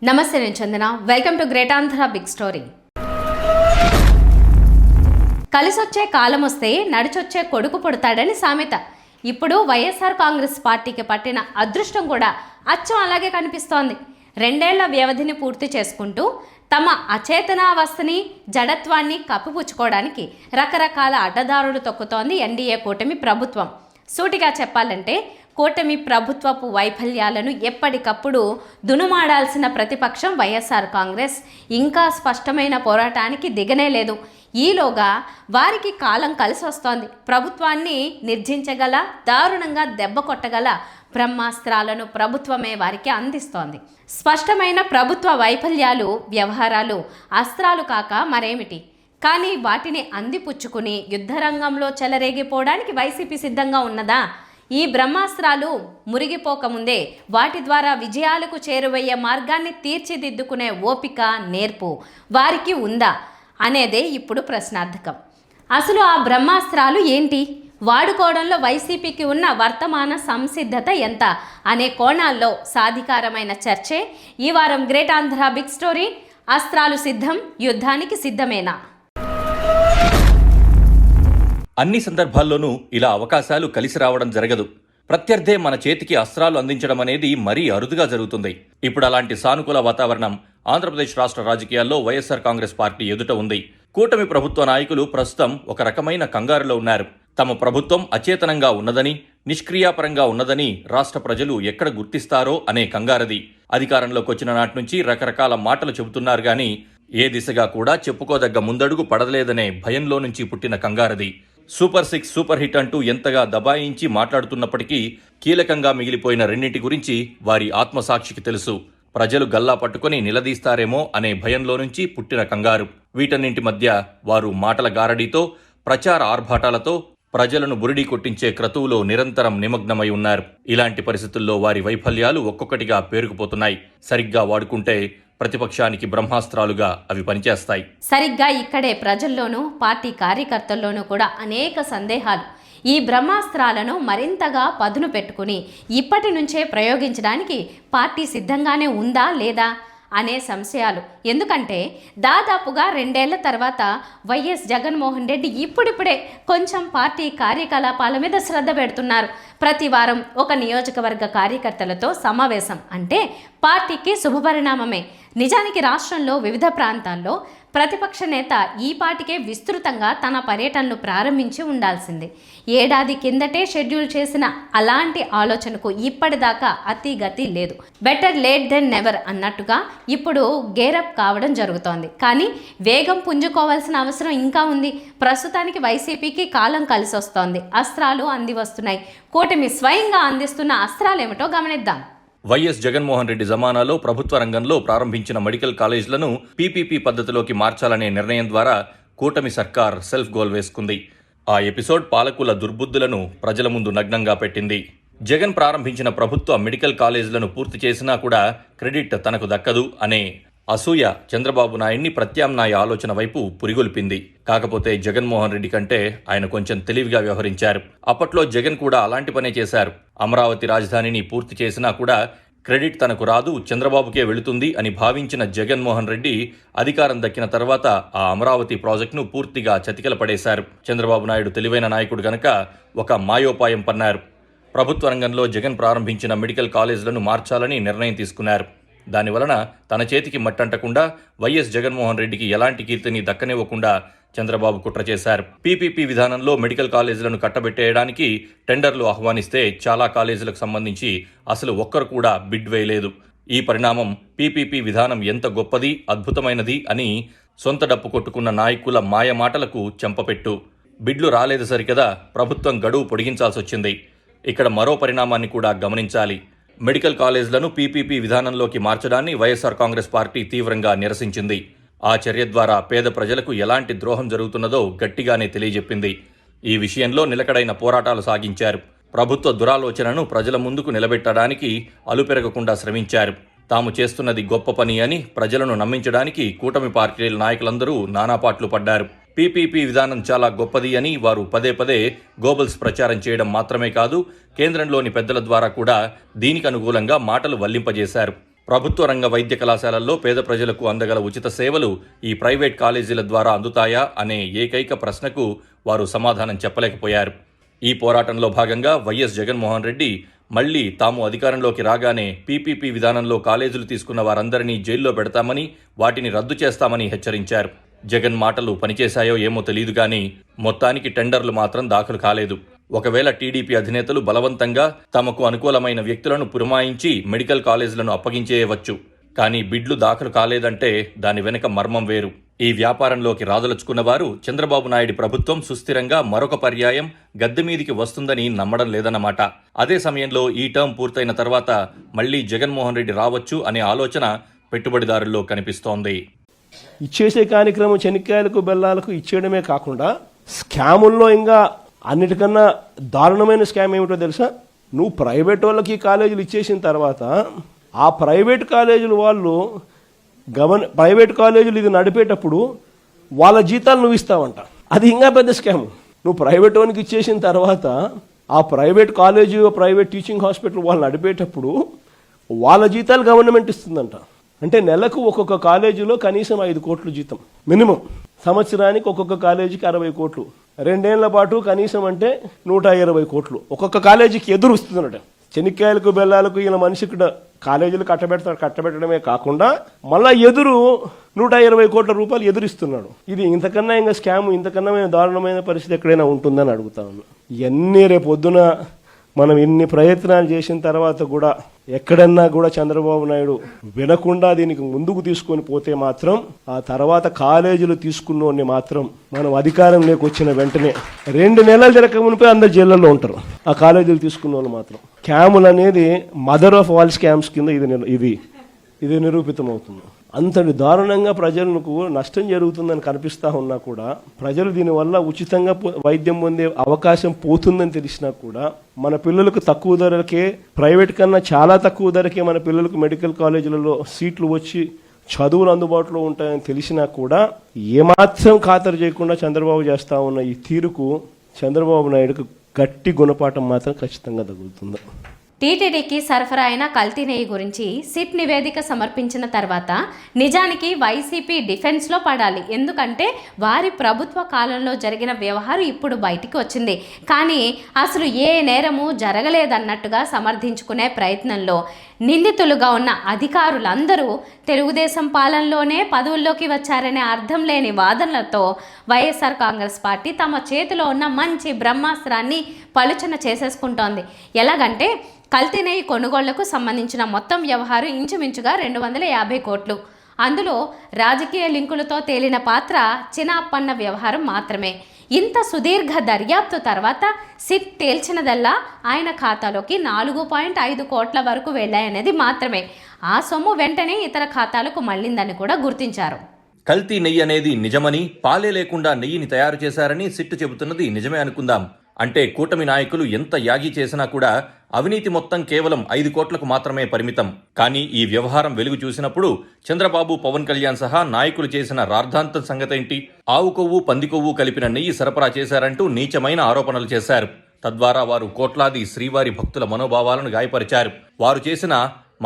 నమస్తే, నేను Chandana. Welcome to great Andhra big story. కలిసొచ్చే కాలం వస్తే నడిచొచ్చే కొడుకు పుడతాడని సామెత. ఇప్పుడు వైఎస్ఆర్ కాంగ్రెస్ పార్టీకి పట్టిన అదృష్టం కూడా అచ్చం అలాగే కనిపిస్తోంది. 2 ఏళ్ల వ్యవధిని పూర్తి చేసుకుంటూ తమ అచేతనావస్థని, జడత్వాన్ని కప్పిపుచ్చుకోవడానికి రకరకాల అడ్డదారులు తొక్కుతోంది ఎన్డీఏ కూటమి ప్రభుత్వం. సూటిగా చెప్పాలంటే కూటమి ప్రభుత్వపు వైఫల్యాలను ఎప్పటికప్పుడు దునుమాడాల్సిన ప్రతిపక్షం వైఎస్ఆర్ కాంగ్రెస్ ఇంకా స్పష్టమైన పోరాటానికి దిగనే లేదు. ఈలోగా వారికి కాలం కలిసి వస్తోంది. ప్రభుత్వాన్ని నిర్జించగల, దారుణంగా దెబ్బ కొట్టగల బ్రహ్మాస్త్రాలను ప్రభుత్వమే వారికి అందిస్తోంది. స్పష్టమైన ప్రభుత్వ వైఫల్యాలు, వ్యవహారాలు అస్త్రాలు కాక మరేమిటి? కానీ వాటిని అందిపుచ్చుకుని యుద్ధరంగంలో చెలరేగిపోవడానికి వైసీపీ సిద్ధంగా ఉన్నదా? ఈ బ్రహ్మాస్త్రాలు మురిగిపోకముందే వాటి ద్వారా విజయాలకు చేరువయ్యే మార్గాన్ని తీర్చిదిద్దుకునే ఓపిక, నేర్పు వారికి ఉందా అనేదే ఇప్పుడు ప్రశ్నార్థకం. అసలు ఆ బ్రహ్మాస్త్రాలు ఏంటి? వాడుకోవడంలో వైసీపీకి ఉన్న వర్తమాన సంసిద్ధత ఎంత అనే కోణాల్లో సాధికారమైన చర్చే ఈ వారం గ్రేట్ ఆంధ్ర బిగ్ స్టోరీ. అస్త్రాలు సిద్ధం, యుద్ధానికి సిద్ధమేనా? అన్ని సందర్భాల్లోనూ ఇలా అవకాశాలు కలిసి రావడం జరగదు. ప్రత్యర్థే మన చేతికి అస్త్రాలు అందించడం అనేది మరీ అరుదుగా జరుగుతుంది. ఇప్పుడు అలాంటి సానుకూల వాతావరణం ఆంధ్రప్రదేశ్ రాష్ట్ర రాజకీయాల్లో వైఎస్ఆర్ కాంగ్రెస్ పార్టీ ఎదుట ఉంది. కూటమి ప్రభుత్వ నాయకులు ప్రస్తుతం ఒక రకమైన కంగారులో ఉన్నారు. తమ ప్రభుత్వం అచేతనంగా ఉన్నదని, నిష్క్రియాపరంగా ఉన్నదని రాష్ట్ర ప్రజలు ఎక్కడ గుర్తిస్తారో అనే కంగారది. అధికారంలోకి వచ్చిన నాటి నుంచి రకరకాల మాటలు చెబుతున్నారు గాని ఏ దిశగా కూడా చెప్పుకోదగ్గ ముందడుగు పడలేదనే భయంలో నుంచి పుట్టిన కంగారది. సూపర్ 6, సూపర్ హిట్ అంటూ ఎంతగా దబాయించి మాట్లాడుతున్నప్పటికీ కీలకంగా మిగిలిపోయిన రెండింటి గురించి వారి ఆత్మసాక్షికి తెలుసు. ప్రజలు గల్లా పట్టుకుని నిలదీస్తారేమో అనే భయంలో నుంచి పుట్టిన కంగారు. వీటన్నింటి మధ్య వారు మాటల గారడీతో, ప్రచార ఆర్భాటాలతో ప్రజలను బురిడీ కొట్టించే క్రతువులో నిరంతరం నిమగ్నమై ఉన్నారు. ఇలాంటి పరిస్థితుల్లో వారి వైఫల్యాలు ఒక్కొక్కటిగా పేరుకుపోతున్నాయి. సరిగ్గా వాడుకుంటే ప్రతిపక్షానికి బ్రహ్మాస్త్రాలుగా అవి పనిచేస్తాయి. సరిగ్గా ఇక్కడే ప్రజల్లోనూ, పార్టీ కార్యకర్తల్లోనూ కూడా అనేక సందేహాలు. ఈ బ్రహ్మాస్త్రాలను మరింతగా పదును పెట్టుకుని ఇప్పటి నుంచే ప్రయోగించడానికి పార్టీ సిద్ధంగానే ఉందా లేదా అనే సంశయాలు. ఎందుకంటే దాదాపుగా 2 ఏళ్ల తర్వాత వైఎస్ జగన్మోహన్ రెడ్డి ఇప్పుడిప్పుడే కొంచెం పార్టీ కార్యకలాపాల మీద శ్రద్ధ పెడుతున్నారు. ప్రతి వారం ఒక నియోజకవర్గ కార్యకర్తలతో సమావేశం అంటే పార్టీకి శుభపరిణామమే. నిజానికి రాష్ట్రంలో వివిధ ప్రాంతాల్లో ప్రతిపక్ష నేత ఈ పాటికే విస్తృతంగా తన పర్యటనలు ప్రారంభించి ఉండాల్సింది. ఏడాది కిందటే షెడ్యూల్ చేసిన అలాంటి ఆలోచనకు ఇప్పటిదాకా అతిగతి లేదు. బెటర్ లేట్ దెన్ నెవర్ అన్నట్టుగా ఇప్పుడు గేరప్ కావడం జరుగుతోంది. కానీ వేగం పుంజుకోవాల్సిన అవసరం ఇంకా ఉంది. ప్రస్తుతానికి వైసీపీకి కాలం కలిసి వస్తోంది. అస్త్రాలు అంది వస్తున్నాయి. కూటమి స్వయంగా అందిస్తున్న అస్త్రాలేమిటో గమనిద్దాం. వైఎస్ జగన్మోహన్ రెడ్డి జమానాలో ప్రభుత్వ రంగంలో ప్రారంభించిన మెడికల్ కాలేజీలను పీపీపీ పద్ధతిలోకి మార్చాలనే నిర్ణయం ద్వారా కూటమి సర్కార్ సెల్ఫ్ గోల్ వేసుకుంది. ఆ ఎపిసోడ్ పాలకుల దుర్బుద్ధులను ప్రజల ముందు నగ్నంగా పెట్టింది. జగన్ ప్రారంభించిన ప్రభుత్వ మెడికల్ కాలేజీలను పూర్తి చేసినా కూడా క్రెడిట్ తనకు దక్కదు అనే అసూయ చంద్రబాబు నాయుడిని ప్రత్యామ్నాయ ఆలోచన వైపు పురిగొల్పింది. కాకపోతే జగన్మోహన్ రెడ్డి కంటే ఆయన కొంచెం తెలివిగా వ్యవహరించారు. అప్పట్లో జగన్ కూడా అలాంటి పనే చేశారు. అమరావతి రాజధానిని పూర్తి చేసినా కూడా క్రెడిట్ తనకు రాదు, చంద్రబాబుకే వెళుతుంది అని భావించిన జగన్మోహన్ రెడ్డి అధికారం దక్కిన తర్వాత ఆ అమరావతి ప్రాజెక్టును పూర్తిగా చతికిల పడేశారు. చంద్రబాబు నాయుడు తెలివైన నాయకుడు గనక ఒక మాయోపాయం పన్నారు. ప్రభుత్వ రంగంలో జగన్ ప్రారంభించిన మెడికల్ కాలేజీలను మార్చాలని నిర్ణయం తీసుకున్నారు. దానివలన తన చేతికి మట్టంటకుండా వైఎస్ జగన్మోహన్ రెడ్డికి ఎలాంటి కీర్తిని దక్కనివ్వకుండా చంద్రబాబు కుట్ర చేశారు. పీపీపీ విధానంలో మెడికల్ కాలేజీలను కట్టబెట్టేయడానికి టెండర్లు ఆహ్వానిస్తే చాలా కాలేజీలకు సంబంధించి అసలు ఒక్కరు కూడా బిడ్ వేయలేదు. ఈ పరిణామం పీపీపీ విధానం ఎంత గొప్పది, అద్భుతమైనది అని సొంత డప్పు కొట్టుకున్న నాయకుల మాయమాటలకు చెంపపెట్టు. బిడ్లు రాలేదు సరికదా, ప్రభుత్వం గడువు పొడిగించాల్సి వచ్చింది. ఇక్కడ మరో పరిణామాన్ని కూడా గమనించాలి. మెడికల్ కాలేజీలను పీపీపీ విధానంలోకి మార్చడాన్ని వైఎస్ఆర్ కాంగ్రెస్ పార్టీ తీవ్రంగా నిరసించింది. ఆ చర్య ద్వారా పేద ప్రజలకు ఎలాంటి ద్రోహం జరుగుతున్నదో గట్టిగానే తెలియజెప్పింది. ఈ విషయంలో నిలకడైన పోరాటాలు సాగించారు. ప్రభుత్వ దురాలోచనను ప్రజల ముందుకు నిలబెట్టడానికి అలుపెరగకుండా శ్రమించారు. తాము చేస్తున్నది గొప్ప పని అని ప్రజలను నమ్మించడానికి కూటమి పార్టీల నాయకులందరూ నానాపాట్లు పడ్డారు. పీపీపీ విధానం చాలా గొప్పది అని వారు పదే పదే గోబల్స్ ప్రచారం చేయడం మాత్రమే కాదు, కేంద్రంలోని పెద్దల ద్వారా కూడా దీనికి అనుకూలంగా మాటలు వల్లింపజేశారు. ప్రభుత్వ రంగ వైద్య కళాశాలల్లో పేద ప్రజలకు అందగల ఉచిత సేవలు ఈ ప్రైవేట్ కాలేజీల ద్వారా అందుతాయా అనే ఏకైక ప్రశ్నకు వారు సమాధానం చెప్పలేకపోయారు. ఈ పోరాటంలో భాగంగా వైఎస్ జగన్మోహన్ రెడ్డి మళ్లీ తాము అధికారంలోకి రాగానే పీపీపీ విధానంలో కాలేజీలు తీసుకున్న వారందరినీ జైల్లో పెడతామని, వాటిని రద్దు చేస్తామని హెచ్చరించారు. జగన్ మాటలు పనిచేశాయో ఏమో తెలియదు కానీ మొత్తానికి టెండర్లు మాత్రం దాఖలు కాలేదు. ఒకవేళ టీడీపీ అధినేతలు బలవంతంగా తమకు అనుకూలమైన వ్యక్తులను పురమాయించి మెడికల్ కాలేజీలను అప్పగించేయవచ్చు. కానీ బిడ్లు దాఖలు కాలేదంటే దాని వెనుక మర్మం వేరు. ఈ వ్యాపారంలోకి రాదలుచుకున్న వారు చంద్రబాబు నాయుడు ప్రభుత్వం సుస్థిరంగా మరొక పర్యాయం గద్దె మీదికి వస్తుందని నమ్మడం లేదన్నమాట. అదే సమయంలో ఈ టర్మ్ పూర్తయిన తర్వాత మళ్లీ జగన్మోహన్ రెడ్డి రావచ్చు అనే ఆలోచన పెట్టుబడిదారుల్లో కనిపిస్తోంది. ఇచ్చేసే కార్యక్రమం చెనిక్కాయలకు బెల్లాలకు ఇచ్చేయడమే కాకుండా స్కాముల్లో ఇంకా అన్నిటికన్నా దారుణమైన స్కామ్ ఏమిటో తెలుసా? నువ్వు ప్రైవేట్ వాళ్ళకి కాలేజీలు ఇచ్చేసిన తర్వాత ఆ ప్రైవేట్ కాలేజీలు వాళ్ళు ప్రైవేట్ కాలేజీలు ఇది నడిపేటప్పుడు వాళ్ళ జీతాలు నువ్వు ఇస్తావంట. అది ఇంకా పెద్ద స్కామ్. నువ్వు ప్రైవేట్ వానికి ఇచ్చేసిన తర్వాత ఆ private college private teaching hospital వాళ్ళు నడిపేటప్పుడు వాళ్ళ జీతాలు గవర్నమెంట్ ఇస్తుందంట. అంటే నెలకు ఒక్కొక్క కాలేజీలో కనీసం 5 కోట్లు జీతం మినిమం, సంవత్సరానికి ఒక్కొక్క కాలేజీకి 60 కోట్లు, 2 ఏళ్ల పాటు కనీసం అంటే 120 కోట్లు ఒక్కొక్క కాలేజీకి ఎదురు వస్తుందన్నట. చెనిక్కాయలకు బెల్లాలకు ఈయన మనిషికి కాలేజీలు కట్టబెట్టడమే కాకుండా మళ్ళా ఎదురు 120 కోట్ల రూపాయలు ఎదురిస్తున్నాడు. ఇది ఇంతకన్నా ఇంకా స్కామ్, ఇంతకన్నా దారుణమైన పరిస్థితి ఎక్కడైనా ఉంటుందని అడుగుతా ఉన్నాను. ఇవన్నీ రేపు పొద్దున మనం ఇన్ని ప్రయత్నాలు చేసిన తర్వాత కూడా ఎక్కడన్నా కూడా చంద్రబాబు నాయుడు వినకుండా దీనికి ముందుకు తీసుకొని పోతే మాత్రం ఆ తర్వాత కాలేజీలు తీసుకున్నోడిని మాత్రం మనం అధికారంలోకి వచ్చిన వెంటనే 2 నెలలు తిరగక మునిపే అందరు జైళ్ళల్లో ఉంటారు. ఆ కాలేజీలు తీసుకున్న వాళ్ళు మాత్రం. స్కాములు అనేది మదర్ ఆఫ్ ఆల్ స్కామ్స్ కింద ఇది నిరూపితమవుతుంది. అంతటి దారుణంగా ప్రజలకు నష్టం జరుగుతుందని కనిపిస్తూ ఉన్నా కూడా, ప్రజలు దీనివల్ల ఉచితంగా వైద్యం పొందే అవకాశం పోతుందని తెలిసినా కూడా మన పిల్లలకు తక్కువ ధరలకే, ప్రైవేట్ కన్నా చాలా తక్కువ ధరకే మన పిల్లలకు మెడికల్ కాలేజీలలో సీట్లు వచ్చి చదువులు అందుబాటులో ఉంటాయని తెలిసినా కూడా ఏమాత్రం ఖాతరు చేయకుండా చంద్రబాబు చేస్తూ ఉన్న ఈ తీరుకు చంద్రబాబు నాయుడుకు గట్టి గుణపాఠం మాత్రం ఖచ్చితంగా తగులుతుంది. టీటీడీకి సరఫరా అయిన కల్తీ నెయ్యి గురించి సిట్ నివేదిక సమర్పించిన తర్వాత నిజానికి వైసీపీ డిఫెన్స్లో పడాలి. ఎందుకంటే వారి ప్రభుత్వ కాలంలో జరిగిన వ్యవహారం ఇప్పుడు బయటికి వచ్చింది. కానీ అసలు ఏ నేరము జరగలేదన్నట్టుగా సమర్థించుకునే ప్రయత్నంలో నిందితులుగా ఉన్న అధికారులందరూ తెలుగుదేశం పాలనలోనే పదవుల్లోకి వచ్చారనే అర్థం లేని వాదనలతో వైఎస్ఆర్ కాంగ్రెస్ పార్టీ తమ చేతిలో ఉన్న మంచి బ్రహ్మాస్త్రాన్ని పలుచన చేసేసుకుంటోంది. ఎలాగంటే కల్తీ నెయ్యి కొనుగోళ్లకు సంబంధించిన మొత్తం వ్యవహారం ఇంచుమించుగా 250 కోట్లు. అందులో రాజకీయ లింకులతో తేలిన పాత్ర చిన్నప్పన్న వ్యవహారం మాత్రమే. ఇంత సుదీర్ఘ దర్యాప్తు తర్వాత సిట్ తేల్చినదల్లా ఆయన ఖాతాలోకి 4.5 కోట్ల వరకు వెళ్ళాయనేది మాత్రమే. ఆ సొమ్ము వెంటనే ఇతర ఖాతాలకు మళ్లిందని కూడా గుర్తించారు. కల్తీ నెయ్యి అనేది నిజమని, పాలే లేకుండా నెయ్యిని తయారు చేశారని సిట్ చెబుతున్నది నిజమే అనుకుందాం. అంటే కూటమి నాయకులు ఎంత యాగి చేసినా కూడా అవినీతి మొత్తం కేవలం 5 కోట్లకు మాత్రమే పరిమితం. కానీ ఈ వ్యవహారం వెలుగు చూసినప్పుడు చంద్రబాబు, పవన్ కళ్యాణ్ సహా నాయకులు చేసిన రార్థాంతం సంగతేంటి? ఆవు కొవ్వు, పంది కొవ్వు కలిపిన నెయ్యి సరఫరా చేశారంటూ నీచమైన ఆరోపణలు చేశారు. తద్వారా వారు కోట్లాది శ్రీవారి భక్తుల మనోభావాలను గాయపరిచారు. వారు చేసిన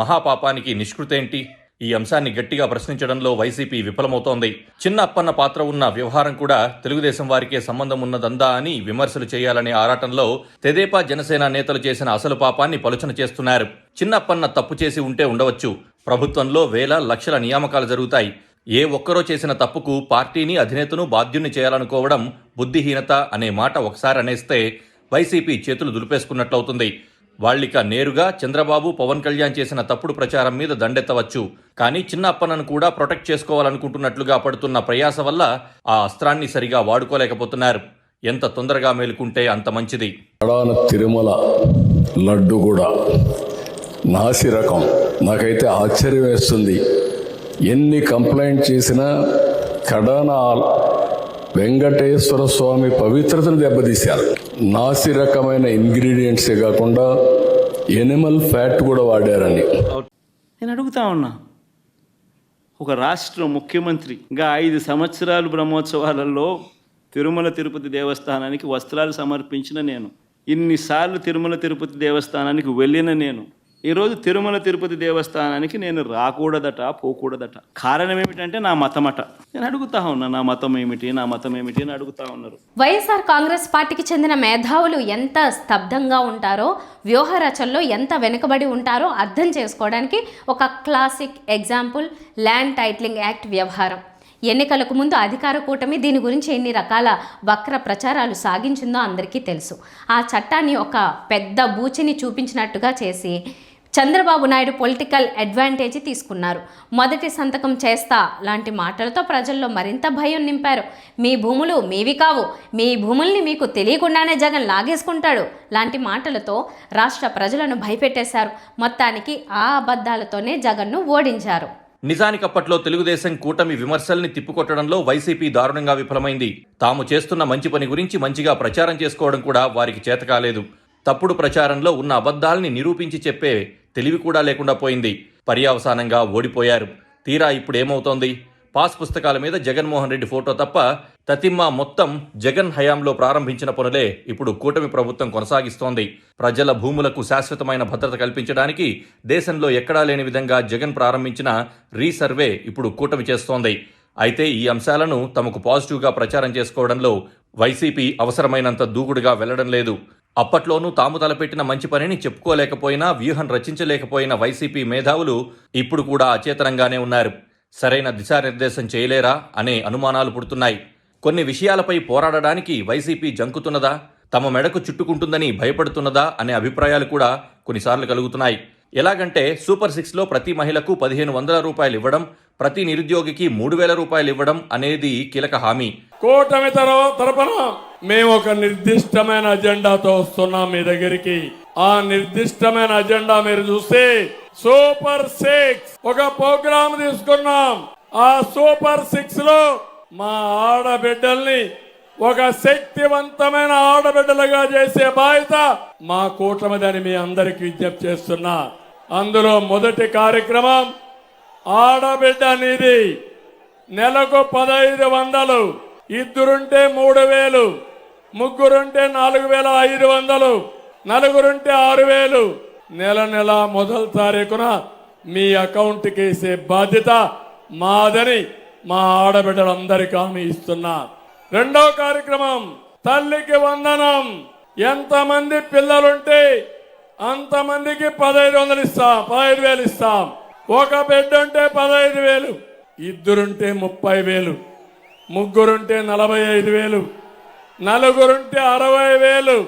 మహాపాపానికి నిష్కృతేంటి? ఈ అంశాన్ని గట్టిగా ప్రశ్నించడంలో వైసీపీ విఫలమవుతోంది. చిన్న అప్పన్న పాత్ర ఉన్న వ్యవహారం కూడా తెలుగుదేశం వారికే సంబంధం ఉన్నదందా అని విమర్శలు చేయాలనే ఆరాటంలో తెదేపా, జనసేన నేతలు చేసిన అసలు పాపాన్ని పలుచన చేస్తున్నారు. చిన్న అప్పన్న తప్పు చేసి ఉంటే ఉండవచ్చు. ప్రభుత్వంలో వేల లక్షల నియామకాలు జరుగుతాయి. ఏ ఒక్కరో చేసిన తప్పుకు పార్టీని, అధినేతను బాధ్యుణ్ణి చేయాలనుకోవడం బుద్ధిహీనత అనే మాట ఒకసారి అనేస్తే వైసీపీ చేతులు దులిపేసుకున్నట్లవుతుంది. వాళ్ళిక నేరుగా చంద్రబాబు, పవన్ కళ్యాణ్ చేసిన తప్పుడు ప్రచారం మీద దండెత్తవచ్చు. కానీ చిన్న అప్పన్నను కూడా ప్రొటెక్ట్ చేసుకోవాలనుకుంటున్నట్లుగా పడుతున్న ప్రయాస వల్ల ఆ అస్త్రాన్ని సరిగా వాడుకోలేకపోతున్నారు. ఎంత తొందరగా మేలుకుంటే అంత మంచిది. తిరుమల లడ్డు కూడా నాసి రకం. నాకైతే ఆశ్చర్యం వేస్తుంది. ఎన్ని కంప్లైంట్ చేసినా కడాన వెంకటేశ్వర స్వామి పవిత్రతను దెబ్బతీశారు. నాసి రకమైన ఇంగ్రీడియంట్సే కాకుండా ఎనిమల్ ఫ్యాట్ కూడా వాడారని నేను అడుగుతా ఉన్నా. ఒక రాష్ట్ర ముఖ్యమంత్రిగా 5 సంవత్సరాలు బ్రహ్మోత్సవాలలో తిరుమల తిరుపతి దేవస్థానానికి వస్త్రాలు సమర్పించిన నేను, ఇన్నిసార్లు తిరుమల తిరుపతి దేవస్థానానికి వెళ్ళిన నేను, ఈరోజు తిరుమల తిరుపతి దేవస్థానానికి నేను రాకూడదట, పోకూడదట. కారణం ఏమిటంటే నా మతమట. నేను అడుగుతా ఉన్నా, నా మతం ఏమిటి, నా మతం ఏమిటి అని అడుగుతా ఉన్నారు. వైఎస్ఆర్ కాంగ్రెస్ పార్టీకి చెందిన మేధావులు ఎంత స్తబ్దంగా ఉంటారో, వ్యూహ రచనలో ఎంత వెనుకబడి ఉంటారో అర్థం చేసుకోవడానికి ఒక classic example land titling act వ్యవహారం. ఎన్నికలకు ముందు అధికార కూటమి దీని గురించి ఎన్ని రకాల వక్ర ప్రచారాలు సాగించిందో అందరికీ తెలుసు. ఆ చట్టాన్ని ఒక పెద్ద బూచిని చూపించినట్టుగా చేసి చంద్రబాబు నాయుడు పొలిటికల్ అడ్వాంటేజ్ తీసుకున్నారు. మొదటి సంతకం చేస్తా లాంటి మాటలతో ప్రజల్లో మరింత భయం నింపారు. మీ భూములు మీవి కావు, మీ భూముల్ని మీకు తెలియకుండానే జగన్ లాగేసుకుంటాడు లాంటి మాటలతో రాష్ట్ర ప్రజలను భయపెట్టేశారు. మొత్తానికి ఆ అబద్ధాలతోనే జగన్ను ఓడించారు. నిజానికి అప్పట్లో తెలుగుదేశం కూటమి విమర్శల్ని తిప్పికొట్టడంలో వైసీపీ దారుణంగా విఫలమైంది. తాము చేస్తున్న మంచి పని గురించి మంచిగా ప్రచారం చేసుకోవడం కూడా వారికి చేతకాలేదు. తప్పుడు ప్రచారంలో ఉన్న అబద్ధాల్ని నిరూపించి చెప్పే తెలివి కూడా లేకుండా పోయింది. పర్యవసానంగా ఓడిపోయారు. తీరా ఇప్పుడేమవుతోంది? పాస్ పుస్తకాల మీద జగన్మోహన్ రెడ్డి ఫోటో తప్ప తతిమ్మ మొత్తం జగన్ హయాంలో ప్రారంభించిన పనులే ఇప్పుడు కూటమి ప్రభుత్వం కొనసాగిస్తోంది. ప్రజల భూములకు శాశ్వతమైన భద్రత కల్పించడానికి దేశంలో ఎక్కడా లేని విధంగా జగన్ ప్రారంభించిన రీసర్వే ఇప్పుడు కూటమి చేస్తోంది. అయితే ఈ అంశాలను తమకు పాజిటివ్గా ప్రచారం చేసుకోవడంలో వైసీపీ అవసరమైనంత దూకుడుగా వెళ్లడం లేదు. అప్పట్లోనూ తాము తలపెట్టిన మంచి పనిని చెప్పుకోలేకపోయినా, వ్యూహం రచించలేకపోయిన వైసీపీ మేధావులు ఇప్పుడు కూడా అచేతనంగానే ఉన్నారు. సరైన దిశానిర్దేశం చేయలేరా అనే అనుమానాలు పుడుతున్నాయి. కొన్ని విషయాలపై పోరాడడానికి వైసీపీ జంకుతున్నదా, తమ మెడకు చుట్టుకుంటుందని భయపడుతున్నదా అనే అభిప్రాయాలు కూడా కొన్నిసార్లు కలుగుతున్నాయి. ఎలాగంటే సూపర్ 6లో ప్రతి మహిళకు 1500 రూపాయలు ఇవ్వడం, ప్రతి నిరుద్యోగికి 3000 రూపాయలు ఇవ్వడం అనేది కీలక హామీ. కూటమి తరపున మేము ఒక నిర్దిష్టమైన అజెండాతో వస్తున్నాం మీ దగ్గరికి. ఆ నిర్దిష్టమైన అజెండా మీరు చూస్తే సూపర్ 6 ఒక ప్రోగ్రామ్ తీసుకున్నాం. ఆ సూపర్ 6 లో మా ఆడబిడ్డల్ని ఒక శక్తివంతమైన ఆడబిడ్డలుగా చేసే బాధ్యత మా కూటమిదని మీ అందరికి విజ్ఞప్తి చేస్తున్నా. అందులో మొదటి కార్యక్రమం ఆడబిడ్డ నిధి. నెలకు 1500, ఇద్దరుంటే 3000, ముగ్గురుంటే 4500, నలుగురుంటే 6000 నెల మొదటి తారీఖున మీ అకౌంట్కి వేసే బాధ్యత మాదని మా ఆడబిడ్డలందరికీ హామీ ఇస్తున్నా. రెండో కార్యక్రమం తల్లికి వందనం. ఎంతమంది పిల్లలుంటే అంతమందికి 1500 ఇస్తాం, 15,000 ఇస్తాం. ఒక బిడ్డ ఉంటే 15,000, ఇద్దరుంటే 30,000, ముగ్గురుంటే 45,000, నలుగురుంటే 60,000,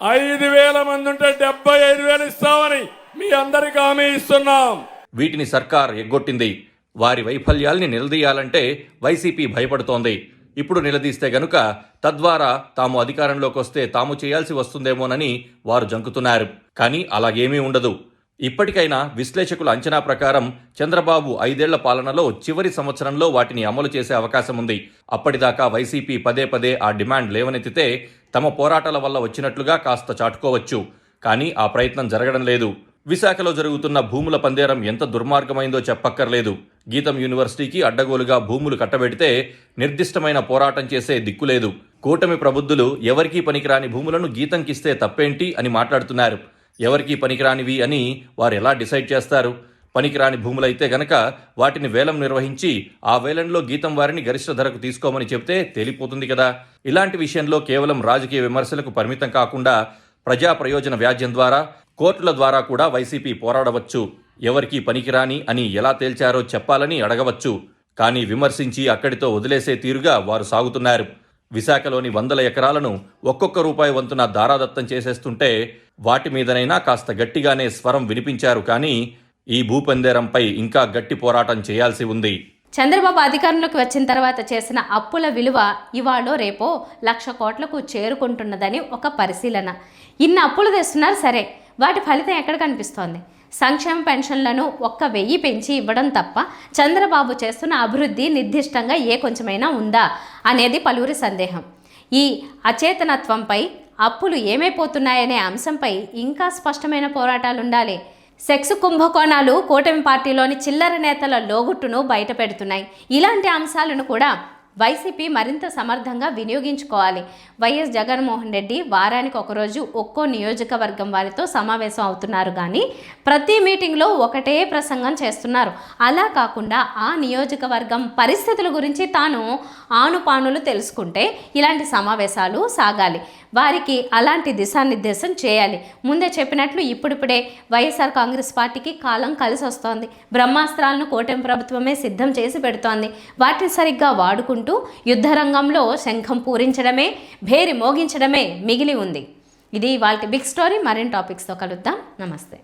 5,000 మంది ఉంటే 75,000 ఇస్తామని మీ అందరికీ హామీ ఇస్తున్నాం. వీటిని సర్కార్ ఎగ్గొట్టింది. వారి వైఫల్యాల్ని నిలదీయాలంటే వైసీపీ భయపడుతోంది. ఇప్పుడు నిలదీస్తే గనుక తద్వారా తాము అధికారంలోకి వస్తే తాము చేయాల్సి వస్తుందేమోనని వారు జంకుతున్నారు. కానీ అలాగేమీ ఉండదు. ఇప్పటికైనా విశ్లేషకుల అంచనా ప్రకారం చంద్రబాబు 5 ఏళ్ల పాలనలో చివరి సంవత్సరంలో వాటిని అమలు చేసే అవకాశం ఉంది. అప్పటిదాకా వైసీపీ పదే ఆ డిమాండ్ లేవనెత్తితే తమ పోరాటాల వల్ల వచ్చినట్లుగా కాస్త చాటుకోవచ్చు. కానీ ఆ ప్రయత్నం జరగడం లేదు. విశాఖలో జరుగుతున్న భూముల పందేరం ఎంత దుర్మార్గమైందో చెప్పక్కర్లేదు. గీతం యూనివర్సిటీకి అడ్డగోలుగా భూములు కట్టబెడితే నిర్దిష్టమైన పోరాటం చేసే దిక్కులేదు. కూటమి ప్రబుద్ధులు ఎవరికీ పనికిరాని భూములను గీతంకిస్తే తప్పేంటి అని మాట్లాడుతున్నారు. ఎవరికీ పనికిరానివి అని వారు ఎలా డిసైడ్ చేస్తారు? పనికిరాని భూములైతే గనక వాటిని వేలం నిర్వహించి ఆ వేలంలో గీతం వారిని గరిష్ట ధరకు తీసుకోమని చెప్తే తేలిపోతుంది కదా. ఇలాంటి విషయంలో కేవలం రాజకీయ విమర్శలకు పరిమితం కాకుండా ప్రజా ప్రయోజన వ్యాజ్యం ద్వారా, కోర్టుల ద్వారా కూడా వైసీపీ పోరాడవచ్చు. ఎవరికీ పనికిరాని అని ఎలా తేల్చారో చెప్పాలని అడగవచ్చు. కానీ విమర్శించి అక్కడితో వదిలేసే తీరుగా వారు సాగుతున్నారు. విశాఖలోని 100 ఎకరాలను ఒక్కొక్క రూపాయి వంతున దారాదత్తం చేసేస్తుంటే వాటి మీదనైనా కాస్త గట్టిగానే స్వరం వినిపించారు. కానీ ఈ భూపందేరంపై ఇంకా గట్టి పోరాటం చేయాల్సి ఉంది. చంద్రబాబు అధికారంలోకి వచ్చిన తర్వాత చేసిన అప్పుల విలువ ఇవాళో రేపో 1,00,000 కోట్లకు చేరుకుంటున్నదని ఒక పరిశీలన. ఇన్ని అప్పులు తెస్తున్నారు సరే, వాటి ఫలితం ఎక్కడ కనిపిస్తోంది? సంక్షేమ పెన్షన్లను 1,000 పెంచి ఇవ్వడం తప్ప చంద్రబాబు చేస్తున్న అభివృద్ధి నిర్దిష్టంగా ఏ కొంచెమైనా ఉందా అనేది పలువురి సందేహం. ఈ అచేతనత్వంపై, అప్పులు ఏమైపోతున్నాయనే అంశంపై ఇంకా స్పష్టమైన పోరాటాలుండాలి. సెక్స్ కుంభకోణాలు కూటమి పార్టీలోని చిల్లర నేతల లోగుట్టును బయట పెడుతున్నాయి. ఇలాంటి అంశాలను కూడా వైసీపీ మరింత సమర్థంగా వినియోగించుకోవాలి. వైఎస్ జగన్మోహన్ రెడ్డి వారానికి ఒకరోజు ఒక్కో నియోజకవర్గం వారితో సమావేశం అవుతున్నారు కానీ ప్రతి మీటింగ్లో ఒకటే ప్రసంగం చేస్తున్నారు. అలా కాకుండా ఆ నియోజకవర్గం పరిస్థితుల గురించి తాను ఆనుపానులు తెలుసుకుంటే ఇలాంటి సమావేశాలు సాగాలి. వారికి అలాంటి దిశానిర్దేశం చేయాలి. ముందే చెప్పినట్లు ఇప్పుడిప్పుడే వైఎస్ఆర్ కాంగ్రెస్ పార్టీకి కాలం కలిసి వస్తోంది. బ్రహ్మాస్త్రాలను కూటమి ప్రభుత్వమే సిద్ధం చేసి పెడుతోంది. వాటిని సరిగ్గా వాడుకుంటూ యుద్ధరంగంలో శంఖం పూరించడమే, భేరి మోగించడమే మిగిలి ఉంది. ఇది ఇవాల్టి బిగ్ స్టోరీ. మరిన్ని టాపిక్స్తో కలుద్దాం. నమస్తే.